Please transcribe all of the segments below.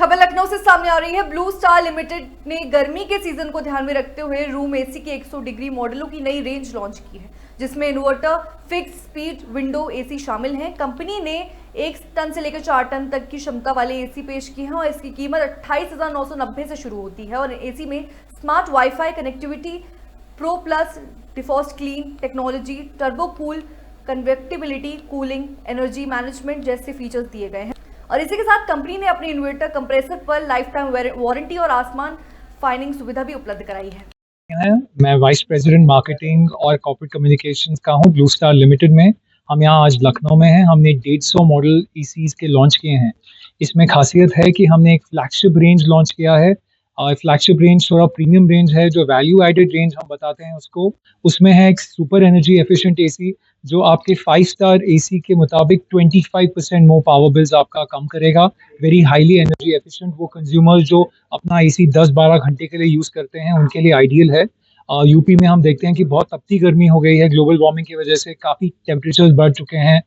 खबर लखनऊ से सामने आ रही है। ब्लू स्टार लिमिटेड ने गर्मी के सीजन को ध्यान में रखते हुए रूम एसी के 100 डिग्री मॉडलों की नई रेंज लॉन्च की है, जिसमें inverter, fix speed window AC शामिल हैं। कंपनी ने 1 टन से लेकर 4 टन तक की क्षमता वाले एसी पेश किए हैं और इसकी कीमत 28,990 से शुरू होती है। और एसी में smart wifi connectivity, pro plus defrost clean technology, turbo cool, convertibility, cooling, energy management जैसे फीचर्स दिए गए हैं। और इसी के साथ कंपनी ने अपने इन्वर्टर कंप्रेसर पर लाइफ टाइम वारंटी और आसमान फाइनिंग सुविधा भी उपलब्ध कराई है। मैं वाइस प्रेसिडेंट मार्केटिंग और कॉर्पोरेट कम्युनिकेशंस का हूं ब्लू स्टार लिमिटेड में। हम यहाँ आज लखनऊ में हैं। हमने 150 मॉडल ईसीज के लॉन्च किए हैं। इसमें खासियत है कि हमने एक फ्लैगशिप रेंज लॉन्च किया है। फ्लैगशिप रेंज थोड़ा प्रीमियम रेंज है, जो वैल्यू एडेड रेंज हम बताते हैं उसको। उसमें है एक सुपर एनर्जी एफिशिएंट एसी जो आपके 5 स्टार एसी के मुताबिक 25% मोर पावर बिल्स आपका कम करेगा। Very highly energy efficient. वो कंज्यूमर जो अपना एसी 10-12 घंटे के लिए यूज़ करते हैं उनके लिए आइडियल है। यूपी में हम देखते हैं कि बहुत तपती गर्मी हो गई है, ग्लोबल वार्मिंग की वजह से काफ़ी टेम्परेचर्स बढ़ चुके हैं।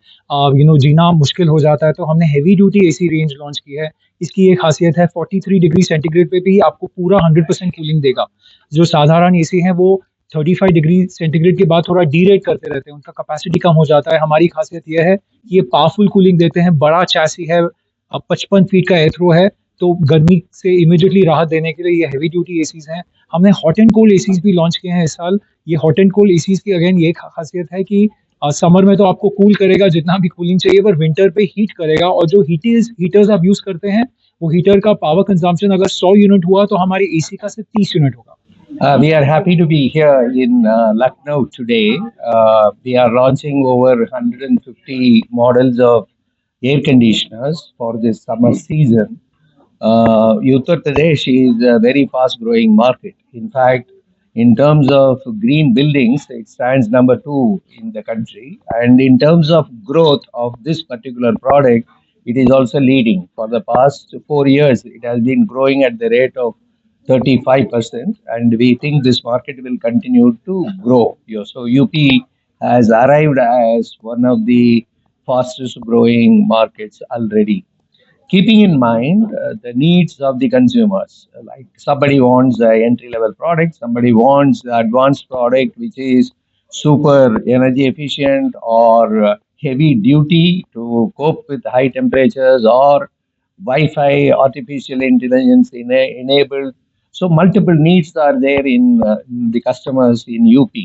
जीना मुश्किल हो जाता है, तो हमने heavy duty AC range launch की है। इसकी एक खासियत है 43 डिग्री सेंटीग्रेड पे भी आपको पूरा 100% कूलिंग देगा। जो साधारण एसी हैं वो 35 डिग्री सेंटीग्रेड के बाद थोड़ा डीरेट करते रहते हैं, उनका कैपेसिटी कम हो जाता है। हमारी खासियत यह है कि ये पावरफुल कूलिंग देते हैं। बड़ा चैसी है, 55 फीट का एयर थ्रो है, तो गर्मी से इमीडिएटली राहत देने के लिए ये हैवी ड्यूटी एसीज हैं। हमने हॉट एंड कोल्ड एसीज भी लॉन्च किए हैं इस साल। ये हॉट एंड कोल्ड एसीज की अगेन ये खासियत है कि समर में तो आपको कूल करेगा जितना भी कूलिंग चाहिए, पर विंटर पे हीट करेगा। और जो हीटर्स आप यूज करते हैं, वो हीटर का पावर कंजम्पशन अगर 100 यूनिट हुआ तो हमारे एसी का सिर्फ 30 यूनिट होगा। We are happy to be here in Lucknow today. We are launching over 150 models of air conditioners for this summer season. Uttar Pradesh is a very fast growing market. In fact, in terms of green buildings, it stands number 2 in the country. And in terms of growth of this particular product, it is also leading. For the past 4 years, it has been growing at the rate of 35%, and we think this market will continue to grow. So UP has arrived as one of the fastest growing markets already. Keeping in mind the needs of the consumers, like somebody wants the entry level product, somebody wants the advanced product which is super energy efficient or heavy duty to cope with high temperatures, or Wi-Fi, artificial intelligence enabled. So multiple needs are there in the customers in UP.